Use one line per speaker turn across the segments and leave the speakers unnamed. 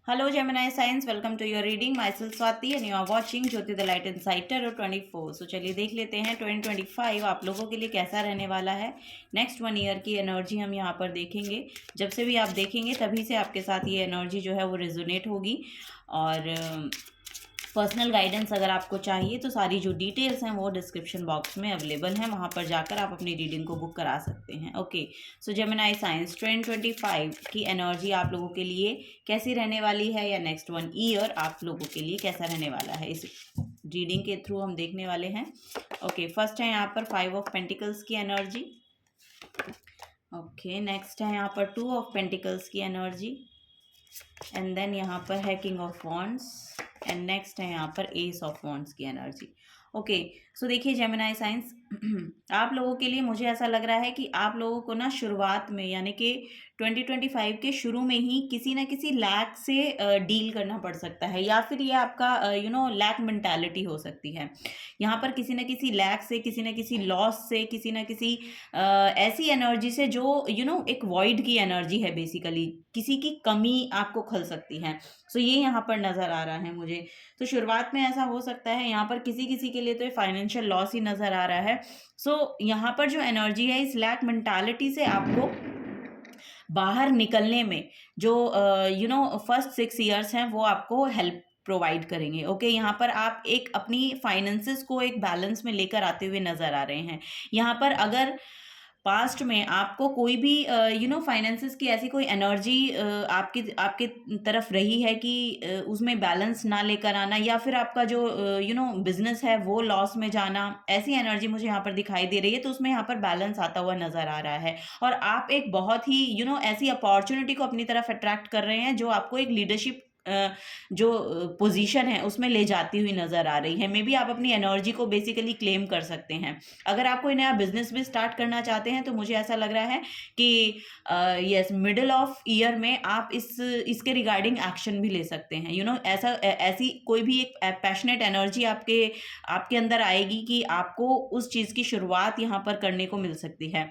Hello Gemini Signs, welcome to your reading. Myself Swati and you are watching Jyoti the Light Inside Tarot 24. So चलिए देख लेते हैं 2025 आप लोगों के लिए कैसा रहने वाला है। नेक्स्ट 1 ईयर की एनर्जी हम यहाँ पर देखेंगे। जब से भी आप देखेंगे तभी से आपके साथ ये एनर्जी जो है वो रेजोनेट होगी। और पर्सनल गाइडेंस अगर आपको चाहिए तो सारी जो डिटेल्स हैं वो डिस्क्रिप्शन बॉक्स में अवेलेबल हैं, वहाँ पर जाकर आप अपनी रीडिंग को बुक करा सकते हैं। ओके, सो जेमिनी साइंस 2025 की एनर्जी आप लोगों के लिए कैसी रहने वाली है, या नेक्स्ट 1 ईयर आप लोगों के लिए कैसा रहने वाला है, इस रीडिंग के थ्रू हम देखने वाले हैं। ओके, फर्स्ट है यहाँ पर 5 ऑफ पेंटिकल्स की एनर्जी। ओके, नेक्स्ट है यहाँ पर 2 ऑफ पेंटिकल्स की एनर्जी, एंड देन यहाँ पर है king of wands, and next है यहाँ पर एस ऑफ वॉन्ड्स की एनर्जी। ओके, सो देखिए जेमिनी साइंस, आप लोगों के लिए मुझे ऐसा लग रहा है कि आप लोगों को ना शुरुआत में यानी कि 2025 के शुरू में ही किसी ना किसी लैक से डील करना पड़ सकता है, या फिर ये आपका लैक मेंटालिटी हो सकती है। यहाँ पर किसी न किसी लैक से, किसी न किसी लॉस से, किसी न किसी ऐसी एनर्जी से जो एक वॉइड की एनर्जी है, बेसिकली किसी की कमी आपको खल सकती है। सो ये यहाँ पर नज़र आ रहा है मुझे। तो शुरुआत में ऐसा हो सकता है, यहाँ पर किसी किसी के लिए तो ये फाइनेंशियल लॉस ही नज़र आ रहा है। सो यहाँ पर जो एनर्जी है, इस लैक मेंटालिटी से आपको बाहर निकलने में जो फर्स्ट 6 ईयर्स हैं वो आपको हेल्प प्रोवाइड करेंगे। ओके, यहाँ पर आप एक अपनी फाइनेंसेस को एक बैलेंस में लेकर आते हुए नज़र आ रहे हैं। यहाँ पर अगर पास्ट में आपको कोई भी फाइनेंसेस की ऐसी कोई एनर्जी आपके तरफ रही है कि उसमें बैलेंस ना लेकर आना, या फिर आपका जो बिजनेस है वो लॉस में जाना, ऐसी एनर्जी मुझे यहाँ पर दिखाई दे रही है। तो उसमें यहाँ पर बैलेंस आता हुआ नज़र आ रहा है, और आप एक बहुत ही ऐसी अपॉर्चुनिटी को अपनी तरफ अट्रैक्ट कर रहे हैं जो आपको एक लीडरशिप जो पोजीशन है उसमें ले जाती हुई नज़र आ रही है। मे बी आप अपनी एनर्जी को बेसिकली क्लेम कर सकते हैं। अगर आप कोई नया बिजनेस भी स्टार्ट करना चाहते हैं तो मुझे ऐसा लग रहा है कि यस, मिडिल ऑफ ईयर में आप इसके रिगार्डिंग एक्शन भी ले सकते हैं। ऐसी कोई भी एक पैशनेट एनर्जी आपके अंदर आएगी कि आपको उस चीज़ की शुरुआत यहाँ पर करने को मिल सकती है।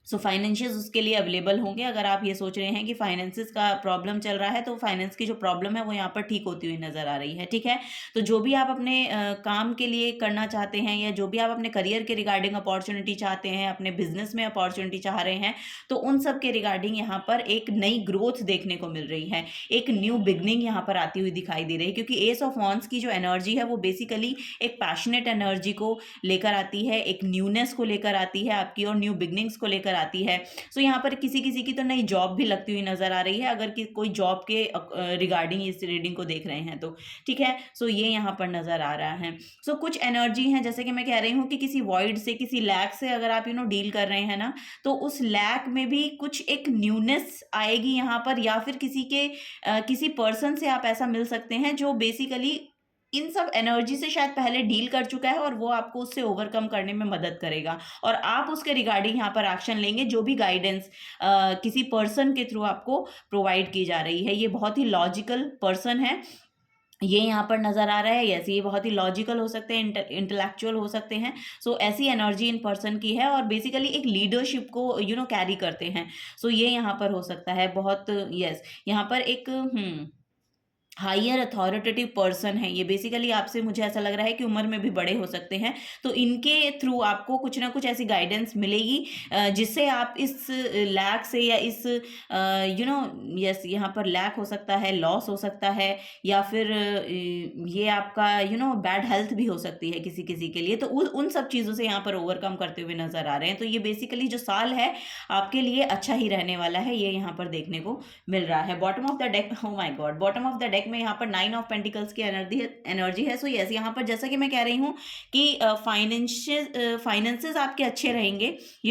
सो फाइनेंशियल्स उसके लिए अवेलेबल होंगे। अगर आप ये सोच रहे हैं कि फाइनेंसेस का प्रॉब्लम चल रहा है तो फाइनेंस की जो प्रॉब्लम है वो यहाँ पर ठीक होती हुई नज़र आ रही है। ठीक है, तो जो भी आप अपने काम के लिए करना चाहते हैं, या जो भी आप अपने करियर के रिगार्डिंग अपॉर्चुनिटी चाहते हैं, अपने बिजनेस में अपॉर्चुनिटी चाह रहे हैं, तो उन सब के रिगार्डिंग यहाँ पर एक नई ग्रोथ देखने को मिल रही है, एक न्यू बिगनिंग यहाँ पर आती हुई दिखाई दे रही है। क्योंकि एस ऑफ वॉन्ड्स की जो एनर्जी है वो बेसिकली एक पैशनेट एनर्जी को लेकर आती है, एक न्यूनेस को लेकर आती है आपकी, और न्यू बिगनिंग्स को लेकर आती है। सो यहाँ पर किसी किसी की तो नई जॉब भी लगती हुई नजर आ रही है, अगर कोई जॉब के रिगार्डिंग इस रीडिंग को देख रहे हैं तो। ठीक है, सो ये यहाँ पर नजर आ रहा है। सो कुछ एनर्जी है, जैसे कि मैं कह रही हूँ कि किसी वॉइड से, किसी लैक से अगर आप डील कर रहे हैं ना, तो उस लैक में भी कुछ एक न्यूनेस आएगी यहाँ पर, या फिर किसी पर्सन से आप ऐसा मिल सकते हैं जो बेसिकली इन सब एनर्जी से शायद पहले डील कर चुका है, और वो आपको उससे ओवरकम करने में मदद करेगा, और आप उसके रिगार्डिंग यहाँ पर एक्शन लेंगे। जो भी गाइडेंस किसी पर्सन के थ्रू आपको प्रोवाइड की जा रही है, ये बहुत ही लॉजिकल पर्सन है, ये यहाँ पर नज़र आ रहा है। यस, ये बहुत ही लॉजिकल हो सकते हैं, इंटेलेक्चुअल हो सकते हैं। सो ऐसी एनर्जी इन पर्सन की है, और बेसिकली एक लीडरशिप को कैरी करते हैं। सो ये यहाँ पर हो सकता है बहुत। यस, यहाँ पर एक हायर अथॉरिटेटिव पर्सन है ये, बेसिकली आपसे मुझे ऐसा लग रहा है कि उम्र में भी बड़े हो सकते हैं। तो इनके थ्रू आपको कुछ ना कुछ ऐसी गाइडेंस मिलेगी जिससे आप इस लैक से, या इस यस, यहाँ पर लैक हो सकता है, लॉस हो सकता है, या फिर ये आपका बैड हेल्थ भी हो सकती है किसी किसी के लिए। तो उन सब चीज़ों से यहाँ पर ओवरकम करते हुए नजर आ रहे हैं। तो ये बेसिकली जो साल है आपके लिए अच्छा ही रहने वाला है, ये यहाँ पर देखने को मिल रहा है। Bottom of the deck, O my God, bottom of the deck में यहाँ पर 9 ऑफ पेंटिकल्स की एनर्जी है। सो यस, यहाँ पर जैसा कि मैं कह रही हूँ कि फाइनेंसेस आपके अच्छे रहेंगे।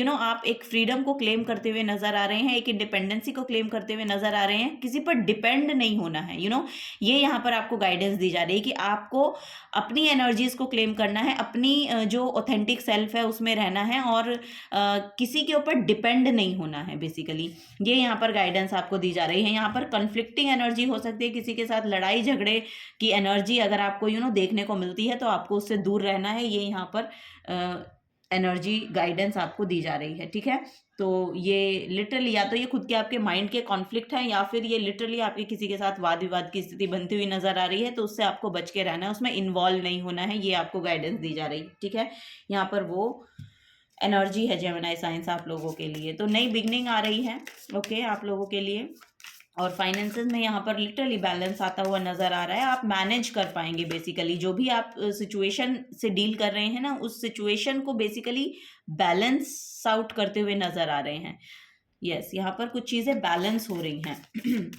आप एक फ्रीडम को क्लेम करते हुए नजर आ रहे हैं, एक इंडिपेंडेंसी को क्लेम करते हुए नजर आ रहे हैं। किसी पर डिपेंड नहीं होना है। ये यहाँ पर आपको गाइडेंस दी जा रही है कि आपको अपनी एनर्जीज को क्लेम करना है, अपनी जो ऑथेंटिक सेल्फ है उसमें रहना है, और किसी के ऊपर डिपेंड नहीं होना है बेसिकली। ये यहाँ पर गाइडेंस आपको दी जा रही है। यहाँ पर कन्फ्लिक्टिंग एनर्जी हो सकती है, किसी के साथ लड़ाई झगड़े की एनर्जी अगर आपको देखने को मिलती है तो आपको उससे दूर रहना है। ये यहाँ पर एनर्जी गाइडेंस आपको दी जा रही है। ठीक है, तो ये लिटरली या तो ये खुद के आपके माइंड के कॉन्फ्लिक्ट है, या फिर ये लिटरली आपके किसी के साथ वाद विवाद की स्थिति बनती हुई नजर आ रही है, तो उससे आपको बच के रहना है, उसमें इन्वॉल्व नहीं होना है, ये आपको गाइडेंस दी जा रही है। ठीक है, यहाँ पर वो एनर्जी है जेमिनी साइंस आप लोगों के लिए। तो नई बिगनिंग आ रही है, ओके, आप लोगों के लिए। और फाइनेंसेस में यहाँ पर लिटरली बैलेंस आता हुआ नजर आ रहा है। आप मैनेज कर पाएंगे, बेसिकली जो भी आप सिचुएशन से डील कर रहे हैं ना, उस सिचुएशन को बेसिकली बैलेंस आउट करते हुए नजर आ रहे हैं। यस, यहाँ पर कुछ चीजें बैलेंस हो रही हैं।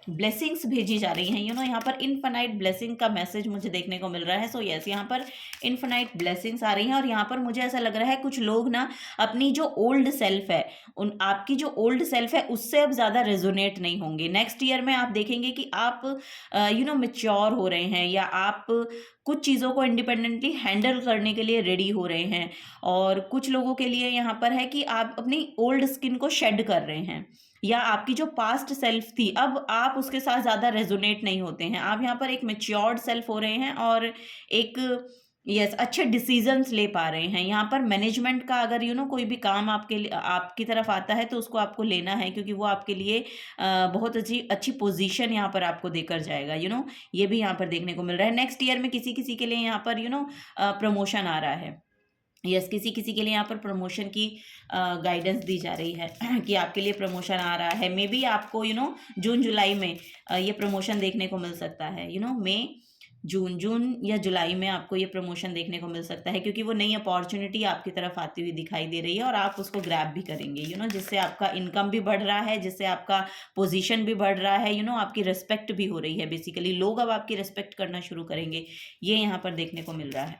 ब्लेसिंग्स भेजी जा रही हैं, यहाँ पर इनफाइनाइट ब्लेसिंग का मैसेज मुझे देखने को मिल रहा है। सो यस, यहाँ पर इनफाइनाइट ब्लेसिंग्स आ रही हैं। और यहाँ पर मुझे ऐसा लग रहा है कुछ लोग ना अपनी जो ओल्ड सेल्फ है, आपकी जो ओल्ड सेल्फ है उससे अब ज़्यादा रेजोनेट नहीं होंगे। नेक्स्ट ईयर में आप देखेंगे कि आप मैच्योर हो रहे हैं, या आप कुछ चीज़ों को इंडिपेंडेंटली हैंडल करने के लिए रेडी हो रहे हैं। और कुछ लोगों के लिए यहाँ पर है कि आप अपनी ओल्ड स्किन को शेड कर रहे हैं, या आपकी जो पास्ट सेल्फ थी अब आप उसके साथ ज़्यादा रेजोनेट नहीं होते हैं। आप यहाँ पर एक मैच्योर्ड सेल्फ हो रहे हैं, और एक अच्छे डिसीजंस ले पा रहे हैं। यहाँ पर मैनेजमेंट का अगर कोई भी काम आपकी तरफ आता है, तो उसको आपको लेना है, क्योंकि वो आपके लिए बहुत अच्छी अच्छी पोजीशन यहाँ पर आपको देकर जाएगा। ये भी यहाँ पर देखने को मिल रहा है। नेक्स्ट ईयर में किसी किसी के लिए यहाँ पर प्रमोशन आ रहा है। यस, किसी किसी के लिए यहाँ पर प्रमोशन की गाइडेंस दी जा रही है कि आपके लिए प्रमोशन आ रहा है। मे बी आपको जून जुलाई में ये प्रमोशन देखने को मिल सकता है। मई जून या जुलाई में आपको ये प्रमोशन देखने को मिल सकता है, क्योंकि वो नई अपॉर्चुनिटी आपकी तरफ आती हुई दिखाई दे रही है, और आप उसको ग्रैब भी करेंगे, जिससे आपका इनकम भी बढ़ रहा है, जिससे आपका पोजीशन भी बढ़ रहा है, आपकी रिस्पेक्ट भी हो रही है। बेसिकली लोग अब आपकी रिस्पेक्ट करना शुरू करेंगे, ये यहाँ पर देखने को मिल रहा है।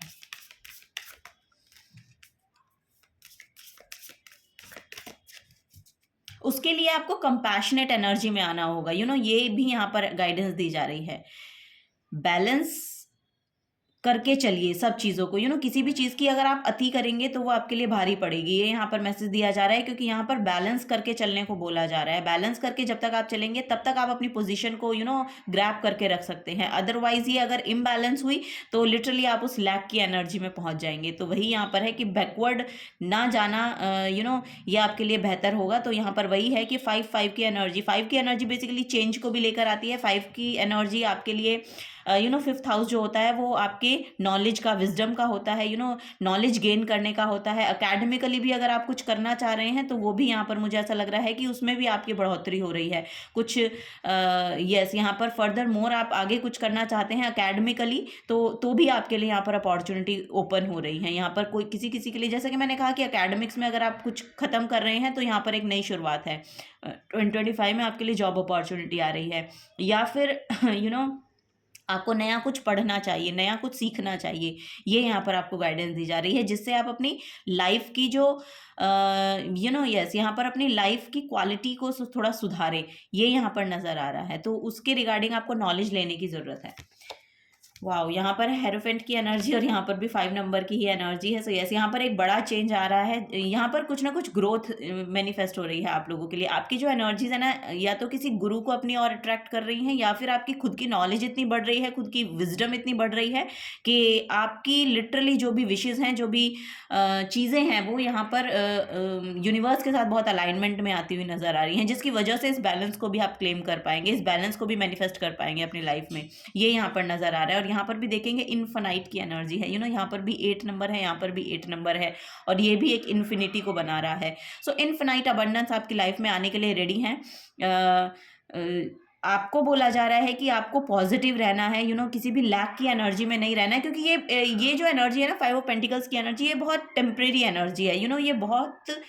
उसके लिए आपको कंपैशनेट एनर्जी में आना होगा। ये भी यहाँ पर गाइडेंस दी जा रही है। बैलेंस करके चलिए सब चीज़ों को। किसी भी चीज़ की अगर आप अति करेंगे तो वो आपके लिए भारी पड़ेगी, ये यहाँ पर मैसेज दिया जा रहा है, क्योंकि यहाँ पर बैलेंस करके चलने को बोला जा रहा है। बैलेंस करके जब तक आप चलेंगे तब तक आप अपनी पोजीशन को ग्रैब करके रख सकते हैं। अदरवाइज ये अगर इम्बैलेंस हुई तो लिटरली आप उस लैक की एनर्जी में पहुंच जाएंगे। तो वही यहाँ पर है कि बैकवर्ड ना जाना ये आपके लिए बेहतर होगा। तो यहाँ पर वही है कि 5 की एनर्जी बेसिकली चेंज को भी लेकर आती है। 5 की एनर्जी आपके लिए 5th हाउस जो होता है वो आपके नॉलेज का, विजडम का होता है, नॉलेज गेन करने का होता है। अकेडमिकली भी अगर आप कुछ करना चाह रहे हैं तो वो भी यहाँ पर मुझे ऐसा लग रहा है कि उसमें भी आपकी बढ़ोतरी हो रही है कुछ। यस, यहाँ पर फर्दर मोर आप आगे कुछ करना चाहते हैं अकेडमिकली, तो भी आपके लिए यहाँ पर अपॉर्चुनिटी ओपन हो रही है। यहाँ पर कोई किसी किसी के लिए, जैसे कि मैंने कहा कि अकेडमिक्स में अगर आप कुछ खत्म कर रहे हैं तो यहाँ पर एक नई शुरुआत है। 2025 में आपके लिए जॉब अपॉर्चुनिटी आ रही है, या फिर आपको नया कुछ पढ़ना चाहिए, नया कुछ सीखना चाहिए, ये यहाँ पर आपको गाइडेंस दी जा रही है, जिससे आप अपनी लाइफ की जो यहाँ पर अपनी लाइफ की क्वालिटी को थोड़ा सुधारें, ये यहाँ पर नज़र आ रहा है। तो उसके रिगार्डिंग आपको नॉलेज लेने की ज़रूरत है। वाओ, यहाँ पर हेरोफेंट की एनर्जी और यहाँ पर भी 5 नंबर की ही एनर्जी है। सो यस, यहाँ पर एक बड़ा चेंज आ रहा है। यहाँ पर कुछ ना कुछ ग्रोथ मैनिफेस्ट हो रही है आप लोगों के लिए। आपकी जो एनर्जीज है ना, या तो किसी गुरु को अपनी ओर अट्रैक्ट कर रही हैं, या फिर आपकी खुद की नॉलेज इतनी बढ़ रही है, खुद की विजडम इतनी बढ़ रही है कि आपकी लिटरली जो भी विशेज़ हैं, जो भी चीज़ें हैं, वो यहाँ पर यूनिवर्स के साथ बहुत अलाइनमेंट में आती हुई नज़र आ रही हैं, जिसकी वजह से इस बैलेंस को भी आप क्लेम कर पाएंगे, इस बैलेंस को भी मैनिफेस्ट कर पाएंगे अपनी लाइफ में। ये यहाँ पर नज़र आ रहा है। और यहाँ पर भी देखेंगे इनफाइनाइट की एनर्जी है। यहाँ पर भी 8 नंबर है, यहाँ पर भी 8 नंबर है, और ये भी एक इन्फिनिटी को बना रहा है। सो इनफाइनाइट अबंडेंस आपकी लाइफ में आने के लिए रेडी हैं। आपको बोला जा रहा है कि आपको पॉजिटिव रहना है, किसी भी लैक की एनर्जी में नहीं रहना है, क्योंकि ये जो एनर्जी है ना, 5 ऑफ पेंटिकल्स की एनर्जी, ये बहुत टेम्परेरी एनर्जी है। ये बहुत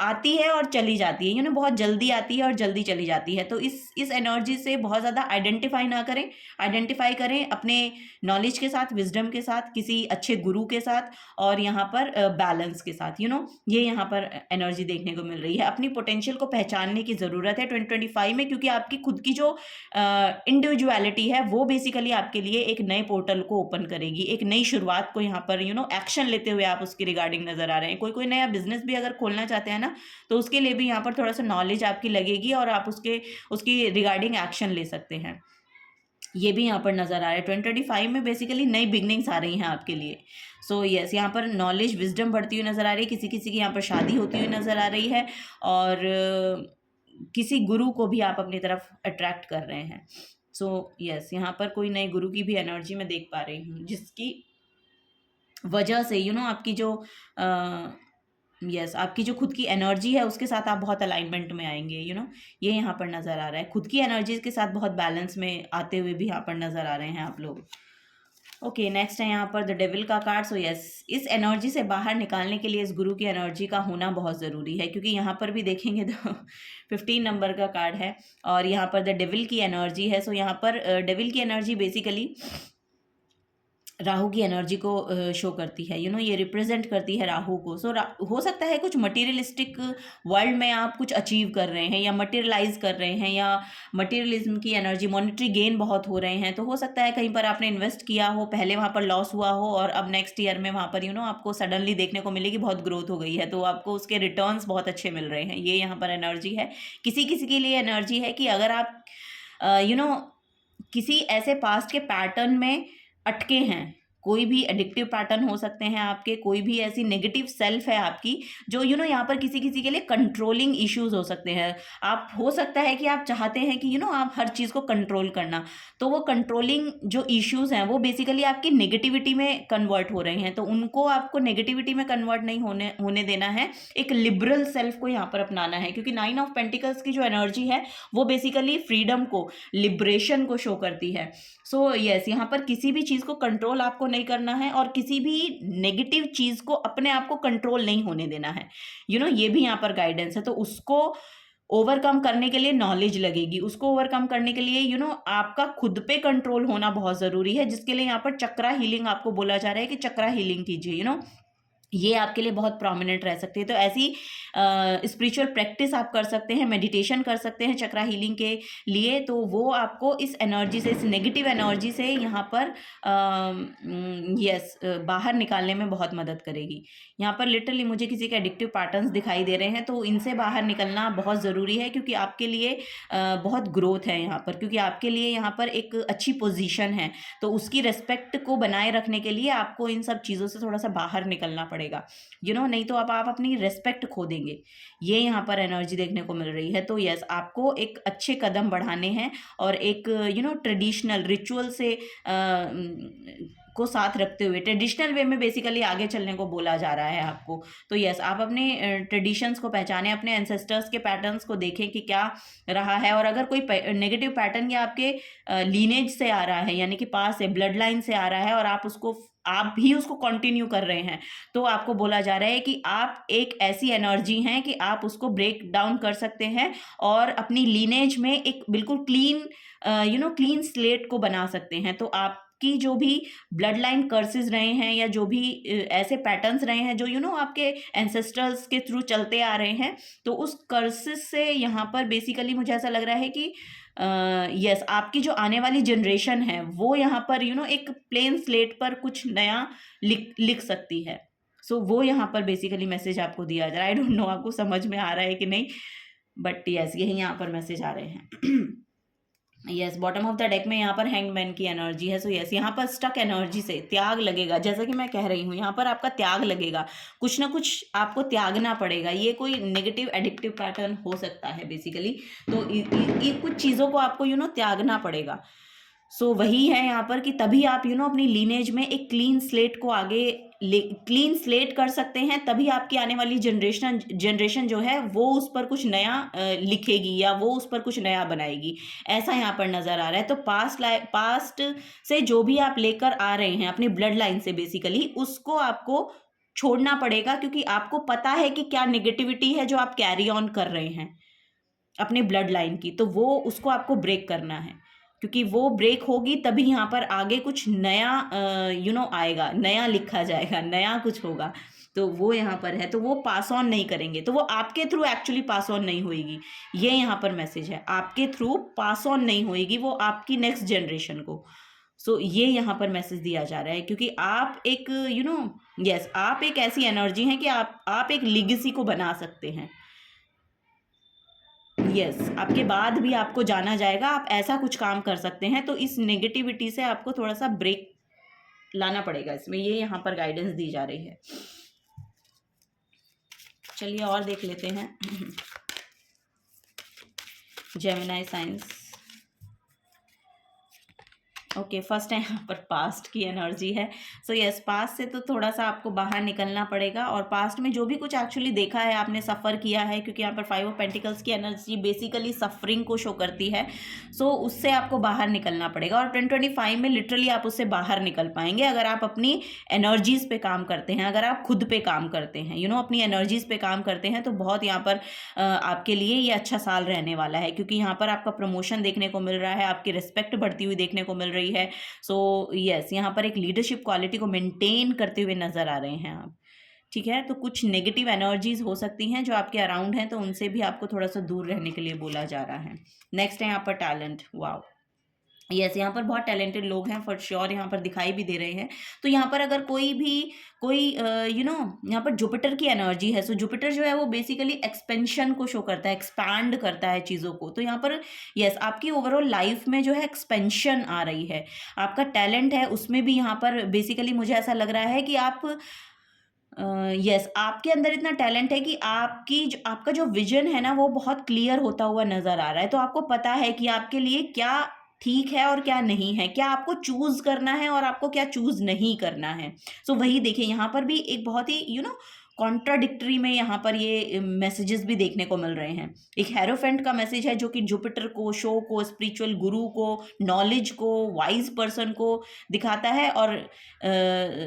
आती है और चली जाती है, बहुत जल्दी आती है और जल्दी चली जाती है। तो इस एनर्जी से बहुत ज़्यादा आइडेंटिफाई ना करें, आइडेंटिफाई करें अपने नॉलेज के साथ, विजडम के साथ, किसी अच्छे गुरु के साथ, और यहाँ पर बैलेंस के साथ। ये यहाँ पर एनर्जी देखने को मिल रही है। अपनी पोटेंशियल को पहचानने की ज़रूरत है 2025 में, क्योंकि आपकी खुद की जो इंडिविजुअलिटी है वो बेसिकली आपके लिए एक नए पोर्टल को ओपन करेगी, एक नई शुरुआत को यहाँ पर एक्शन लेते हुए आप उसकी रिगार्डिंग नज़र आ रहे हैं। कोई नया बिजनेस भी अगर खोलना चाहते हैं ना, तो उसके लिए भी यहाँ पर थोड़ा सा नॉलेज आपकी लगेगी, और आप उसकी रिगार्डिंग एक्शन ले सकते हैं। ये भी यहाँ पर नज़र आ रहा है। 2025 में बेसिकली नई बिगनिंग्स आ रही हैं आपके लिए। सो यस, यहाँ पर नॉलेज विजडम बढ़ती हुई नज़र आ रही है, किसी किसी की यहाँ पर शादी होती हुई नज़र आ रही है, और किसी गुरु को भी आप अपनी तरफ अट्रैक्ट कर रहे हैं। सो यस, यहाँ पर कोई नए गुरु की भी एनर्जी मैं देख पा रही हूँ, जिसकी वजह से आपकी जो यस आपकी जो खुद की एनर्जी है उसके साथ आप बहुत अलाइनमेंट में आएंगे। ये यहाँ पर नज़र आ रहा है। खुद की एनर्जीज के साथ बहुत बैलेंस में आते हुए भी यहाँ पर नज़र आ रहे हैं आप लोग। ओके, नेक्स्ट है यहाँ पर द डेविल का कार्ड। सो यस, इस एनर्जी से बाहर निकालने के लिए इस गुरु की एनर्जी का होना बहुत ज़रूरी है, क्योंकि यहाँ पर भी देखेंगे तो 15 नंबर का कार्ड है और यहाँ पर द डेविल की एनर्जी है। सो यहाँ पर डेविल की एनर्जी बेसिकली राहु की एनर्जी को शो करती है। ये रिप्रेजेंट करती है राहु को। सो हो सकता है कुछ मटेरियलिस्टिक वर्ल्ड में आप कुछ अचीव कर रहे हैं या मटेरियलाइज कर रहे हैं, या मटेरियलिज्म की एनर्जी, मॉनेटरी गेन बहुत हो रहे हैं। तो हो सकता है कहीं पर आपने इन्वेस्ट किया हो, पहले वहाँ पर लॉस हुआ हो, और अब नेक्स्ट ईयर में वहाँ पर आपको सडनली देखने को मिलेगी बहुत ग्रोथ हो गई है, तो आपको उसके रिटर्न्स बहुत अच्छे मिल रहे हैं। ये यहाँ पर एनर्जी है। किसी किसी के लिए एनर्जी है कि अगर आप किसी ऐसे पास्ट के पैटर्न में अटके हैं, कोई भी एडिक्टिव पैटर्न हो सकते हैं आपके, कोई भी ऐसी नेगेटिव सेल्फ है आपकी जो यहाँ पर किसी किसी के लिए कंट्रोलिंग इश्यूज हो सकते हैं। आप हो सकता है कि आप चाहते हैं कि आप हर चीज़ को कंट्रोल करना, तो वो कंट्रोलिंग जो इश्यूज हैं वो बेसिकली आपकी नेगेटिविटी में कन्वर्ट हो रहे हैं, तो उनको आपको नेगेटिविटी में कन्वर्ट नहीं होने देना है। एक लिबरल सेल्फ को यहाँ पर अपनाना है, क्योंकि 9 ऑफ पेंटिकल्स की जो एनर्जी है वो बेसिकली फ्रीडम को, लिबरेशन को शो करती है। सो यस, यहाँ पर किसी भी चीज़ को कंट्रोल आपको नहीं करना है और किसी भी नेगेटिव चीज़ को अपने आप को कंट्रोल नहीं होने देना है। ये भी यहाँ पर गाइडेंस है। तो उसको ओवरकम करने के लिए नॉलेज लगेगी, उसको ओवरकम करने के लिए आपका खुद पे कंट्रोल होना बहुत ज़रूरी है, जिसके लिए यहाँ पर चक्रा हीलिंग आपको बोला जा रहा है कि चक्रा हीलिंग कीजिए। ये आपके लिए बहुत प्रोमिनेंट रह सकती है। तो ऐसी स्पिरिचुअल प्रैक्टिस आप कर सकते हैं, मेडिटेशन कर सकते हैं चक्रा हीलिंग के लिए, तो वो आपको इस एनर्जी से, इस नेगेटिव एनर्जी से यहाँ पर बाहर निकालने में बहुत मदद करेगी। यहाँ पर लिटरली मुझे किसी के एडिक्टिव पैटर्न्स दिखाई दे रहे हैं, तो इनसे बाहर निकलना बहुत ज़रूरी है, क्योंकि आपके लिए बहुत ग्रोथ है यहाँ पर, क्योंकि आपके लिए यहाँ पर एक अच्छी पोजीशन है, तो उसकी रेस्पेक्ट को बनाए रखने के लिए आपको इन सब चीज़ों से थोड़ा सा बाहर निकलना पड़ेगा। नहीं तो आप अपनी रेस्पेक्ट खो देंगे। ये यहाँ पर एनर्जी देखने को मिल रही है। तो यस, आपको एक अच्छे कदम बढ़ाने हैं और एक ट्रेडिशनल रिचुअल से को साथ रखते हुए, ट्रेडिशनल वे में बेसिकली आगे चलने को बोला जा रहा है आपको। तो यस, आप अपने ट्रेडिशंस को पहचानें, अपने एंसेस्टर्स के पैटर्न्स को देखें कि क्या रहा है, और अगर कोई नेगेटिव पैटर्न या आपके लीनेज से आ रहा है, यानी कि पास से, ब्लड लाइन से आ रहा है, और आप भी उसको कंटिन्यू कर रहे हैं, तो आपको बोला जा रहा है कि आप एक ऐसी एनर्जी हैं कि आप उसको ब्रेक डाउन कर सकते हैं और अपनी लीनेज में एक बिल्कुल क्लीन स्लेट को बना सकते हैं। तो आपकी जो भी ब्लड लाइन कर्सेस रहे हैं, या जो भी ऐसे पैटर्न्स रहे हैं जो आपके एंसेस्टर्स के थ्रू चलते आ रहे हैं, तो उस कर्सेस से यहाँ पर बेसिकली मुझे ऐसा लग रहा है कि यस, आपकी जो आने वाली जनरेशन है वो यहाँ पर एक प्लेन स्लेट पर कुछ नया लिख सकती है। सो वो यहाँ पर बेसिकली मैसेज आपको दिया जा रहा है। आई डोंट नो आपको समझ में आ रहा है कि नहीं, बट यस, यही यहाँ पर मैसेज आ रहे हैं। Yes, bottom of the deck में यहाँ पर हैंगमैन की एनर्जी है। सो यस, यहाँ पर स्टक एनर्जी से त्याग लगेगा, जैसा कि मैं कह रही हूँ, यहाँ पर आपका त्याग लगेगा, कुछ ना कुछ आपको त्यागना पड़ेगा। ये कोई नेगेटिव एडिक्टिव पैटर्न हो सकता है बेसिकली, तो कुछ चीज़ों को आपको त्यागना पड़ेगा। सो वही है यहाँ पर कि तभी आप अपनी लीनेज में एक क्लीन स्लेट को आगे क्लीन स्लेट कर सकते हैं, तभी आपकी आने वाली जनरेशन जो है वो उस पर कुछ नया लिखेगी, या वो उस पर कुछ नया बनाएगी, ऐसा यहाँ पर नज़र आ रहा है। तो पास्ट से जो भी आप लेकर आ रहे हैं अपनी ब्लड लाइन से, बेसिकली उसको आपको छोड़ना पड़ेगा, क्योंकि आपको पता है कि क्या नेगेटिविटी है जो आप कैरी ऑन कर रहे हैं अपने ब्लड लाइन की, तो वो उसको आपको ब्रेक करना है, क्योंकि वो ब्रेक होगी तभी यहाँ पर आगे कुछ नया आएगा, नया लिखा जाएगा, नया कुछ होगा। तो वो यहाँ पर है, तो वो पास ऑन नहीं करेंगे, तो वो आपके थ्रू एक्चुअली पास ऑन नहीं होएगी। ये यहाँ पर मैसेज है, आपके थ्रू पास ऑन नहीं होएगी वो आपकी नेक्स्ट जनरेशन को। सो ये यहाँ पर मैसेज दिया जा रहा है, क्योंकि आप एक यस, आप एक ऐसी एनर्जी हैं कि आप एक लिगेसी को बना सकते हैं। यस आपके बाद भी आपको जाना जाएगा, आप ऐसा कुछ काम कर सकते हैं। तो इस नेगेटिविटी से आपको थोड़ा सा ब्रेक लाना पड़ेगा इसमें, ये यहाँ पर गाइडेंस दी जा रही है। चलिए और देख लेते हैं जेमिनी साइंस। ओके फर्स्ट है यहाँ पर पास्ट की एनर्जी है। सो यस पास्ट से तो थोड़ा सा आपको बाहर निकलना पड़ेगा, और पास्ट में जो भी कुछ एक्चुअली देखा है आपने, सफ़र किया है, क्योंकि यहाँ पर 5 ऑफ पेंटिकल्स की एनर्जी बेसिकली सफरिंग को शो करती है। सो उससे आपको बाहर निकलना पड़ेगा, और 2025 में लिटरली आप उससे बाहर निकल पाएंगे अगर आप अपनी एनर्जीज़ पे काम करते हैं, अगर आप खुद पे काम करते हैं, अपनी एनर्जीज़ पे काम करते हैं, तो बहुत यहाँ पर आपके लिए ये अच्छा साल रहने वाला है। क्योंकि यहाँ पर आपका प्रमोशन देखने को मिल रहा है, आपकी रिस्पेक्ट बढ़ती हुई देखने को मिल रही है। सो यस यहाँ पर एक लीडरशिप क्वालिटी को मेंटेन करते हुए नजर आ रहे हैं आप। ठीक है, तो कुछ नेगेटिव एनर्जीज हो सकती हैं जो आपके अराउंड हैं, तो उनसे भी आपको थोड़ा सा दूर रहने के लिए बोला जा रहा है। नेक्स्ट है यहाँ पर टैलेंट। वाओ यस यहाँ पर बहुत टैलेंटेड लोग हैं फॉर श्योर, यहाँ पर दिखाई भी दे रहे हैं। तो यहाँ पर अगर कोई यहाँ पर जुपिटर की एनर्जी है। सो जुपिटर जो है वो बेसिकली एक्सपेंशन को शो करता है, एक्सपैंड करता है चीज़ों को। तो यहाँ पर यस आपकी ओवरऑल लाइफ में जो है एक्सपेंशन आ रही है। आपका टैलेंट है उसमें भी यहाँ पर बेसिकली मुझे ऐसा लग रहा है कि आप यस आपके अंदर इतना टैलेंट है कि आपका जो विजन है ना वो बहुत क्लियर होता हुआ नजर आ रहा है। तो आपको पता है कि आपके लिए क्या ठीक है और क्या नहीं है, क्या आपको चूज करना है और आपको क्या चूज नहीं करना है। सो वही देखिए यहाँ पर भी एक बहुत ही कॉन्ट्राडिक्टरी में यहाँ पर ये मैसेजेस भी देखने को मिल रहे हैं। एक हेरोफेंट का मैसेज है जो कि जुपिटर को, शो को, स्पिरिचुअल गुरु को, नॉलेज को, वाइज पर्सन को दिखाता है। और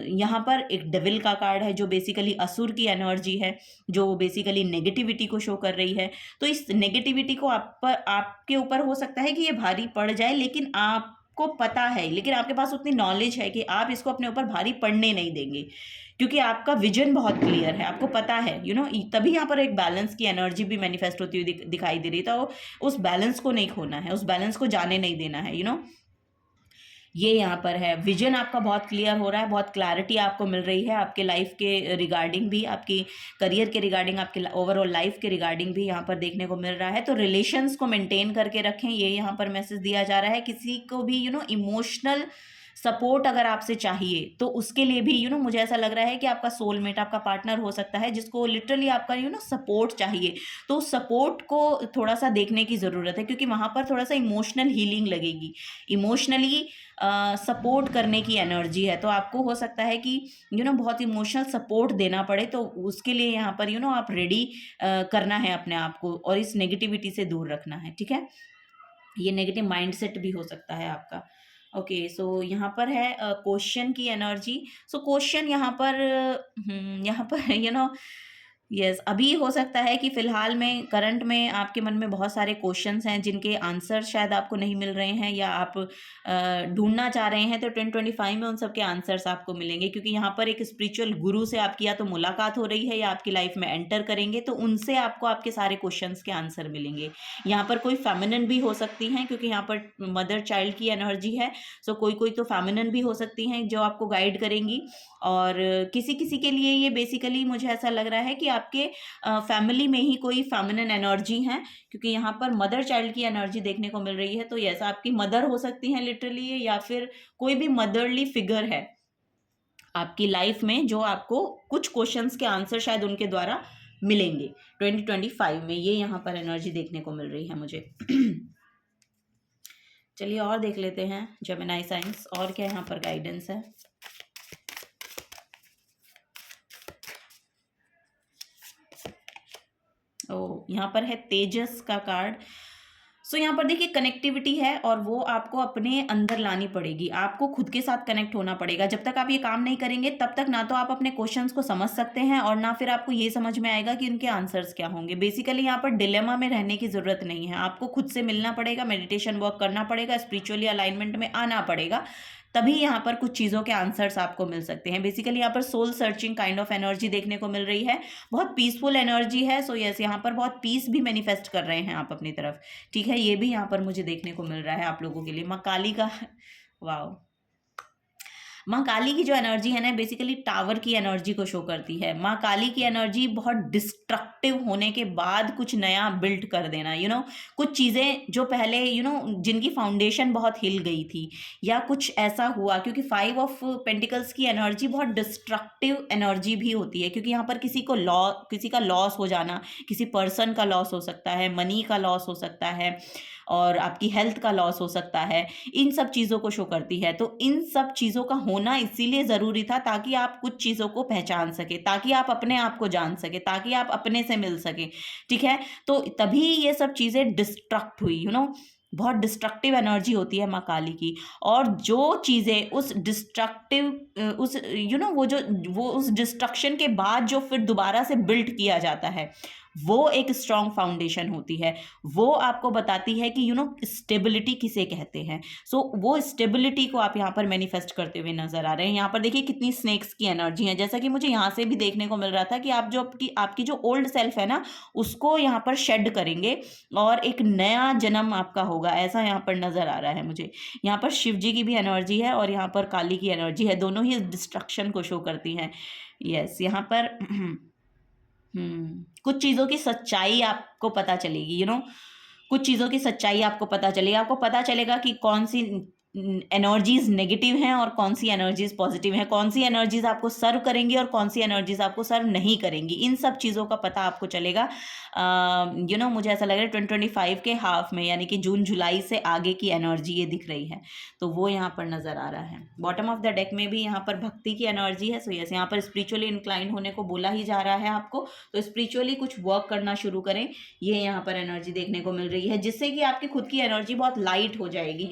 यहाँ पर एक डेविल का कार्ड है जो बेसिकली असुर की एनर्जी है, जो बेसिकली नेगेटिविटी को शो कर रही है। तो इस नेगेटिविटी को आपके ऊपर हो सकता है कि ये भारी पड़ जाए, लेकिन आपको पता है, लेकिन आपके पास उतनी नॉलेज है कि आप इसको अपने ऊपर भारी पड़ने नहीं देंगे, क्योंकि आपका विजन बहुत क्लियर है, आपको पता है तभी यहाँ पर एक बैलेंस की एनर्जी भी मैनिफेस्ट होती हुई दिखाई दे रही। तो उस बैलेंस को नहीं खोना है, उस बैलेंस को जाने नहीं देना है। ये यहाँ पर है, विजन आपका बहुत क्लियर हो रहा है, बहुत क्लैरिटी आपको मिल रही है आपके लाइफ के रिगार्डिंग भी, आपकी करियर के रिगार्डिंग, आपके ओवरऑल लाइफ के रिगार्डिंग भी यहाँ पर देखने को मिल रहा है। तो रिलेशंस को मेंटेन करके रखें, ये यहाँ पर मैसेज दिया जा रहा है। किसी को भी इमोशनल सपोर्ट अगर आपसे चाहिए तो उसके लिए भी मुझे ऐसा लग रहा है कि आपका सोलमेट, आपका पार्टनर हो सकता है जिसको लिटरली आपका सपोर्ट चाहिए। तो उस सपोर्ट को थोड़ा सा देखने की ज़रूरत है, क्योंकि वहाँ पर थोड़ा सा इमोशनल हीलिंग लगेगी, इमोशनली सपोर्ट करने की एनर्जी है। तो आपको हो सकता है कि बहुत इमोशनल सपोर्ट देना पड़े, तो उसके लिए यहाँ पर आप रेडी करना है अपने आप को, और इस नेगेटिविटी से दूर रखना है। ठीक है, ये नेगेटिव माइंडसेट भी हो सकता है आपका। ओके सो यहाँ पर है क्वेश्चन की एनर्जी। सो क्वेश्चन यहाँ पर यस अभी हो सकता है कि फिलहाल में करंट में आपके मन में बहुत सारे क्वेश्चंस हैं जिनके आंसर शायद आपको नहीं मिल रहे हैं, या आप ढूंढना चाह रहे हैं। तो 2025 में उन सब के आंसर्स आपको मिलेंगे, क्योंकि यहाँ पर एक स्पिरिचुअल गुरु से आपकी या तो मुलाकात हो रही है या आपकी लाइफ में एंटर करेंगे, तो उनसे आपको आपके सारे क्वेश्चंस के आंसर मिलेंगे। यहाँ पर कोई फेमिनिन भी हो सकती हैं, क्योंकि यहाँ पर मदर चाइल्ड की एनर्जी है। सो कोई तो फेमिनिन भी हो सकती हैं जो आपको गाइड करेंगी, और किसी किसी के लिए ये बेसिकली मुझे ऐसा लग रहा है कि आपके फैमिली में ही कोई फेमिनिन एनर्जी है, क्योंकि यहाँ पर मदर चाइल्ड की एनर्जी देखने को मिल रही है। तो यस आपकी मदर हो सकती हैं लिटरली, या फिर कोई भी मदरली फिगर है आपकी लाइफ में जो आपको कुछ क्वेश्चंस के आंसर शायद उनके द्वारा मिलेंगे 2025 में। ये यहाँ पर एनर्जी देखने को मिल रही है मुझे। चलिए और देख लेते हैं जेमिनी साइंस, और क्या यहाँ पर गाइडेंस है। यहाँ पर है तेजस का कार्ड। सो यहाँ पर देखिए कनेक्टिविटी है, और वो आपको अपने अंदर लानी पड़ेगी, आपको खुद के साथ कनेक्ट होना पड़ेगा। जब तक आप ये काम नहीं करेंगे तब तक ना तो आप अपने क्वेश्चंस को समझ सकते हैं, और ना फिर आपको ये समझ में आएगा कि उनके आंसर्स क्या होंगे। बेसिकली यहाँ पर डिलेमा में रहने की जरूरत नहीं है, आपको खुद से मिलना पड़ेगा, मेडिटेशन वर्क करना पड़ेगा, स्पिरिचुअली अलाइनमेंट में आना पड़ेगा, तभी यहाँ पर कुछ चीज़ों के आंसर्स आपको मिल सकते हैं। बेसिकली यहाँ पर soul searching kind of energy देखने को मिल रही है, बहुत पीसफुल एनर्जी है। सो यस यहाँ पर बहुत पीस भी मैनिफेस्ट कर रहे हैं आप अपनी तरफ। ठीक है, ये भी यहाँ पर मुझे देखने को मिल रहा है आप लोगों के लिए। माँ काली का वाओ, माँ काली की जो एनर्जी है ना बेसिकली टावर की एनर्जी को शो करती है। माँ काली की एनर्जी बहुत डिस्ट्रक्टिव होने के बाद कुछ नया बिल्ड कर देना, कुछ चीज़ें जो पहले जिनकी फाउंडेशन बहुत हिल गई थी या कुछ ऐसा हुआ, क्योंकि 5 ऑफ पेंटिकल्स की एनर्जी बहुत डिस्ट्रक्टिव एनर्जी भी होती है, क्योंकि यहाँ पर किसी का लॉस हो जाना, किसी पर्सन का लॉस हो सकता है, मनी का लॉस हो सकता है, और आपकी हेल्थ का लॉस हो सकता है, इन सब चीज़ों को शो करती है। तो इन सब चीज़ों का होना इसीलिए ज़रूरी था ताकि आप कुछ चीज़ों को पहचान सके, ताकि आप अपने आप को जान सके, ताकि आप अपने से मिल सके, ठीक है। तो तभी ये सब चीज़ें डिस्ट्रक्ट हुई, बहुत डिस्ट्रक्टिव एनर्जी होती है माँ काली की। और जो चीज़ें उस डिस्ट्रक्टिव उस वो उस डिस्ट्रक्शन के बाद जो फिर दोबारा से बिल्ड किया जाता है, वो एक स्ट्रॉन्ग फाउंडेशन होती है। वो आपको बताती है कि स्टेबिलिटी किसे कहते हैं। सो वो स्टेबिलिटी को आप यहाँ पर मैनिफेस्ट करते हुए नजर आ रहे हैं। यहाँ पर देखिए कितनी स्नेक्स की एनर्जी है, जैसा कि मुझे यहाँ से भी देखने को मिल रहा था कि आप जो आपकी जो ओल्ड सेल्फ है ना, उसको यहाँ पर शेड करेंगे और एक नया जन्म आपका होगा, ऐसा यहाँ पर नजर आ रहा है मुझे। यहाँ पर शिव जी की भी एनर्जी है और यहाँ पर काली की एनर्जी है, दोनों ही डिस्ट्रक्शन को शो करती हैं। यस, यहाँ पर कुछ चीज़ों की सच्चाई आपको पता चलेगी, कुछ चीज़ों की सच्चाई आपको पता चलेगी। आपको पता चलेगा कि कौन सी एनर्जीज नेगेटिव हैं और कौन सी एनर्जीज पॉजिटिव हैं, कौन सी एनर्जीज आपको सर्व करेंगी और कौन सी एनर्जीज आपको सर्व नहीं करेंगी। इन सब चीज़ों का पता आपको चलेगा। मुझे ऐसा लग रहा है 2025 के हाफ में, यानी कि जून जुलाई से आगे की एनर्जी ये दिख रही है, तो वो यहाँ पर नज़र आ रहा है। बॉटम ऑफ द डेक में भी यहाँ पर भक्ति की एनर्जी है। सो यस, यहाँ पर स्पिरिचुअली इंक्लाइन होने को बोला ही जा रहा है आपको, तो स्पिरिचुअली कुछ वर्क करना शुरू करें, ये यहाँ पर एनर्जी देखने को मिल रही है, जिससे कि आपकी खुद की एनर्जी बहुत लाइट हो जाएगी।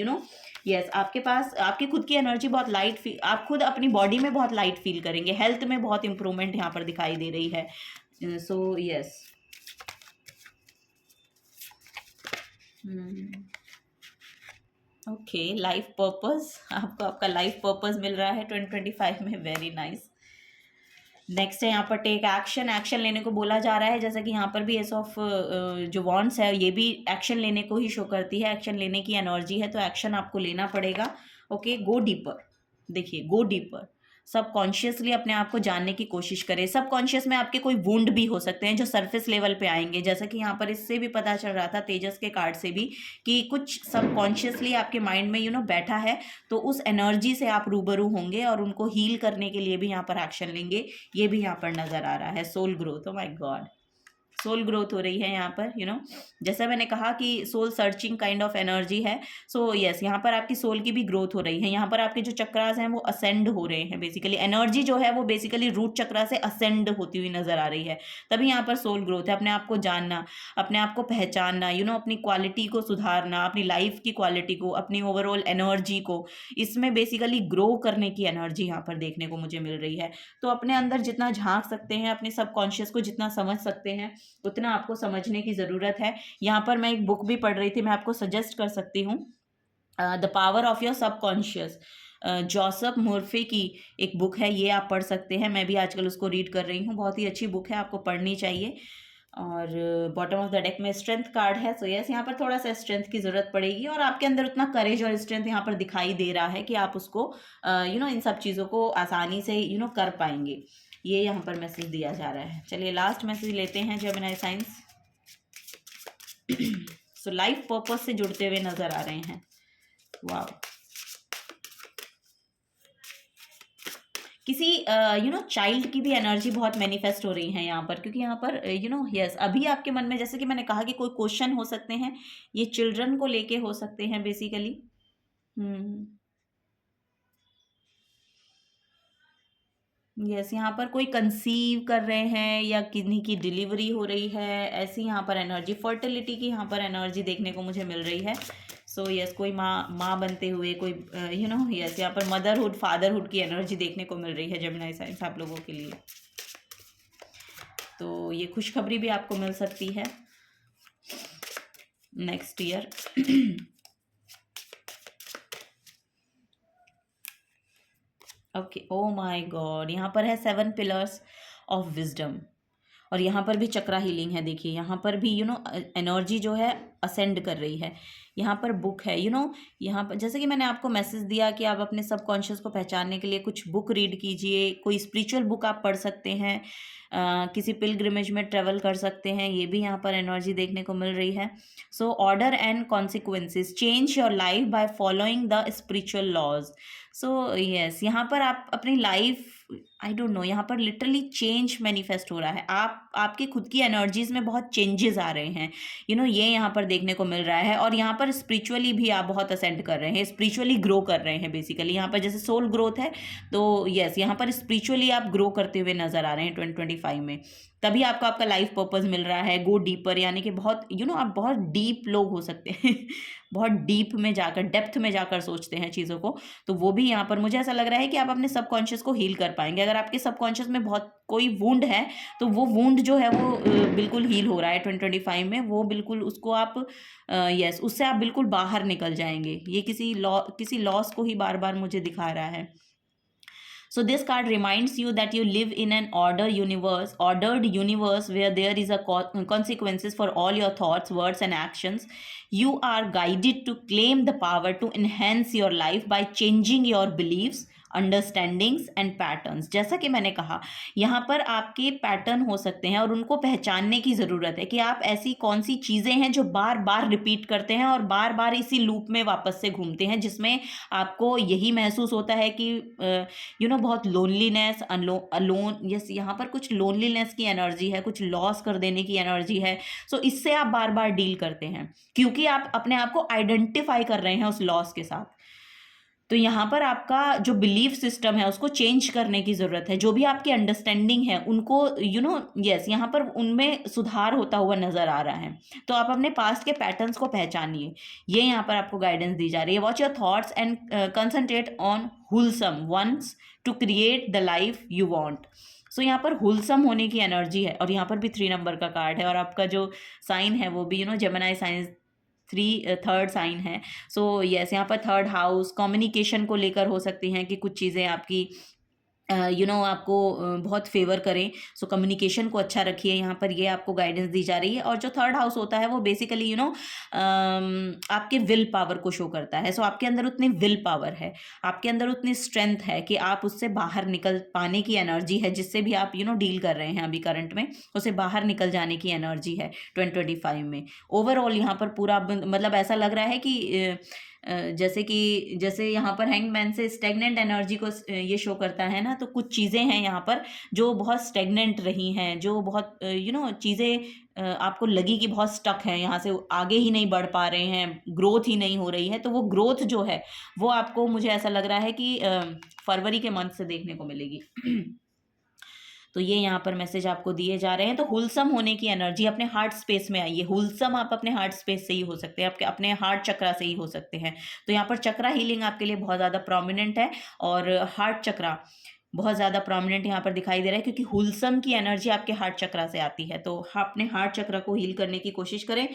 यस, आपके पास आपकी खुद की एनर्जी बहुत लाइट फील, आप खुद अपनी बॉडी में बहुत लाइट फील करेंगे, हेल्थ में बहुत इंप्रूवमेंट यहाँ पर दिखाई दे रही है। So yes, okay, life purpose, आपको आपका लाइफ पर्पस मिल रहा है 2025 में, वेरी नाइस। नेक्स्ट है यहाँ पर टेक एक्शन, एक्शन लेने को बोला जा रहा है, जैसा कि यहाँ पर भी एस ऑफ जो वॉन्ड्स है ये भी एक्शन लेने को ही शो करती है, एक्शन लेने की एनर्जी है, तो एक्शन आपको लेना पड़ेगा। ओके, गो डीपर, देखिए गो डीपर, सबकॉन्शियसली अपने आप को जानने की कोशिश करें। सबकॉन्शियस में आपके कोई वुंड भी हो सकते हैं जो सरफेस लेवल पे आएंगे, जैसा कि यहाँ पर इससे भी पता चल रहा था तेजस के कार्ड से भी, कि कुछ सबकॉन्शियसली आपके माइंड में बैठा है, तो उस एनर्जी से आप रूबरू होंगे और उनको हील करने के लिए भी यहाँ पर एक्शन लेंगे, ये भी यहाँ पर नजर आ रहा है। Soul growth, oh my God, soul growth हो रही है यहाँ पर, जैसा मैंने कहा कि soul searching kind of energy है। सो यस, यहाँ पर आपकी सोल की भी ग्रोथ हो रही है। यहाँ पर आपके जो चक्रास हैं वो असेंड हो रहे हैं, बेसिकली एनर्जी जो है वो बेसिकली रूट चक्रा से असेंड होती हुई नजर आ रही है, तभी यहाँ पर सोल ग्रोथ है। अपने आप को जानना, अपने आप को पहचानना, अपनी क्वालिटी को सुधारना, अपनी लाइफ की क्वालिटी को, अपनी ओवरऑल एनर्जी को, इसमें बेसिकली ग्रो करने की एनर्जी यहाँ पर देखने को मुझे मिल रही है। तो अपने अंदर जितना झांक सकते हैं, अपने सबकॉन्शियस को जितना समझ सकते हैं, उतना आपको समझने की ज़रूरत है। यहाँ पर मैं एक बुक भी पढ़ रही थी, मैं आपको सजेस्ट कर सकती हूँ, the power of your subconscious, Joseph Murphy की एक बुक है, ये आप पढ़ सकते हैं। मैं भी आजकल उसको रीड कर रही हूँ, बहुत ही अच्छी बुक है, आपको पढ़नी चाहिए। और बॉटम ऑफ द डेक में स्ट्रेंथ कार्ड है, सो यस, यहाँ पर थोड़ा सा स्ट्रेंथ की ज़रूरत पड़ेगी और आपके अंदर उतना करेज और स्ट्रेंथ यहाँ पर दिखाई दे रहा है कि आप उसको इन सब चीज़ों को आसानी से कर पाएंगे, ये यहाँ पर मैसेज दिया जा रहा है। चलिए लास्ट मैसेज लेते हैं Gemini science. So life purpose से जुड़ते हुए नजर आ रहे हैं, वाह। किसी चाइल्ड की भी एनर्जी बहुत मैनिफेस्ट हो रही है यहाँ पर, क्योंकि यहाँ पर यस, अभी आपके मन में, जैसे कि मैंने कहा कि कोई क्वेश्चन हो सकते हैं, ये चिल्ड्रन को लेके हो सकते हैं बेसिकली। यस, यहाँ पर कोई कंसीव कर रहे हैं या किन्हीं की डिलीवरी हो रही है, ऐसी यहाँ पर एनर्जी, फर्टिलिटी की यहाँ पर एनर्जी देखने को मुझे मिल रही है। सो यस, कोई माँ बनते हुए, कोई यस, यहाँ पर मदरहुड, फादरहुड की एनर्जी देखने को मिल रही है जेमिनी साइंस आप लोगों के लिए। तो ये खुशखबरी भी आपको मिल सकती है next year. Okay, O my God, यहाँ पर है 7 पिलर्स ऑफ विजडम, और यहाँ पर भी चक्रा हीलिंग है। देखिए यहाँ पर भी एनर्जी जो है असेंड कर रही है। यहाँ पर बुक है, यहाँ पर जैसे कि मैंने आपको मैसेज दिया कि आप अपने सबकॉन्शियस को पहचानने के लिए कुछ बुक रीड कीजिए, कोई स्पिरिचुअल बुक आप पढ़ सकते हैं, किसी पिलग्रिमेज में ट्रेवल कर सकते हैं, ये भी यहाँ पर एनर्जी देखने को मिल रही है। So order and consequences, change your life by following the spiritual laws. So yes, यहाँ पर आप अपनी लाइफ, आई डोंट नो, यहाँ पर लिटरली चेंज मैनिफेस्ट हो रहा है। आपकी खुद की एनर्जीज में बहुत चेंजेस आ रहे हैं, ये यहाँ पर देखने को मिल रहा है। और यहाँ पर स्पिरिचुअली भी आप बहुत असेंड कर रहे हैं, स्पिरिचुअली ग्रो कर रहे हैं। बेसिकली यहाँ पर जैसे सोल ग्रोथ है, तो यस, यहाँ पर स्पिरिचुअली आप ग्रो करते हुए नजर आ रहे हैं 2025 में। तभी आपको आपका लाइफ पर्पस मिल रहा है। गो डीपर, यानी कि बहुत आप बहुत डीप लोग हो सकते हैं बहुत डीप में जाकर, डेप्थ में जाकर सोचते हैं चीज़ों को। तो वो भी यहाँ पर मुझे ऐसा लग रहा है कि आप अपने सबकॉन्शियस को हील कर पाएंगे। अगर आपके सबकॉन्शियस में बहुत कोई वुंड है, तो वो वुंड जो है वो बिल्कुल हील हो रहा है 2025 में। वो बिल्कुल उसको आप यस, उससे आप बिल्कुल बाहर निकल जाएंगे। ये किसी लॉस को ही बार बार मुझे दिखा रहा है। So this card reminds you that you live in an ordered universe where there is a consequences for all your thoughts, words and actions. You are guided to claim the power to enhance your life by changing your beliefs, understandings and patterns. जैसा कि मैंने कहा, यहाँ पर आपके pattern हो सकते हैं और उनको पहचानने की ज़रूरत है कि आप ऐसी कौन सी चीज़ें हैं जो बार बार रिपीट करते हैं और बार बार इसी लूप में वापस से घूमते हैं, जिसमें आपको यही महसूस होता है कि बहुत लोनलीनेस, अलोन। यस, यहाँ पर कुछ लोनलीनेस की एनर्जी है, कुछ लॉस कर देने की एनर्जी है। सो इससे आप बार बार डील करते हैं क्योंकि आप अपने आप को आइडेंटिफाई कर रहे हैं उस लॉस के साथ। तो यहाँ पर आपका जो बिलीफ सिस्टम है उसको चेंज करने की ज़रूरत है। जो भी आपकी अंडरस्टैंडिंग है उनको यस, यहाँ पर उनमें सुधार होता हुआ नज़र आ रहा है। तो आप अपने पास्ट के पैटर्न्स को पहचानिए, ये यहाँ पर आपको गाइडेंस दी जा रही है। Watch your thoughts and concentrate on wholesome ones to create the life you want. So यहाँ पर होलसम होने की एनर्जी है। और यहाँ पर भी 3 नंबर का कार्ड है और आपका जो साइन है वो भी जेमिनी साइन थर्ड साइन है। सो यस, यहाँ पर थर्ड हाउस कम्युनिकेशन को लेकर हो सकती हैं कि कुछ चीज़ें आपकी आपको बहुत फेवर करें। सो कम्युनिकेशन को अच्छा रखिए, यहाँ पर ये आपको गाइडेंस दी जा रही है। और जो थर्ड हाउस होता है वो बेसिकली आपके विल पावर को शो करता है। सो आपके अंदर उतनी विल पावर है, आपके अंदर उतनी स्ट्रेंथ है कि आप उससे बाहर निकल पाने की एनर्जी है, जिससे भी आप डील कर रहे हैं अभी करंट में, उससे बाहर निकल जाने की एनर्जी है 2025 में। ओवरऑल यहाँ पर पूरा मतलब ऐसा लग रहा है कि जैसे यहाँ पर हैंगमैन से स्टेगनेंट एनर्जी को ये शो करता है ना, तो कुछ चीज़ें हैं यहाँ पर जो बहुत स्टेगनेंट रही हैं, जो बहुत चीज़ें आपको लगी कि बहुत स्टक है, यहाँ से आगे ही नहीं बढ़ पा रहे हैं, ग्रोथ ही नहीं हो रही है। तो वो ग्रोथ जो है वो आपको, मुझे ऐसा लग रहा है कि फरवरी के मंथ से देखने को मिलेगी तो ये यहाँ पर मैसेज आपको दिए जा रहे हैं। तो होलसम होने की एनर्जी अपने हार्ट स्पेस में आइए। होलसम आप अपने हार्ट स्पेस से ही हो सकते हैं, आपके अपने हार्ट चक्रा से ही हो सकते हैं। तो यहाँ पर चक्रा हीलिंग आपके लिए बहुत ज़्यादा प्रोमिनेंट है और हार्ट चक्रा बहुत ज़्यादा प्रोमिनेंट यहाँ पर दिखाई दे रहा है, क्योंकि होलसम की एनर्जी आपके हार्ट चक्रा से आती है। तो अपने हार्ट चक्रा को हील करने की कोशिश करें,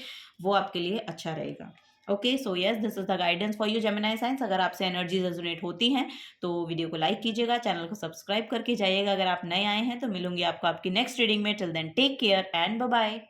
वो आपके लिए अच्छा रहेगा। Okay, so yes, this is the guidance for you Gemini science. अगर आपसे एनर्जीज रेजोनेट होती हैं तो वीडियो को लाइक कीजिएगा, चैनल को सब्सक्राइब करके जाइएगा अगर आप नए आए हैं। तो मिलूंगी आपको आपकी नेक्स्ट रीडिंग में। Till then take care and bye bye.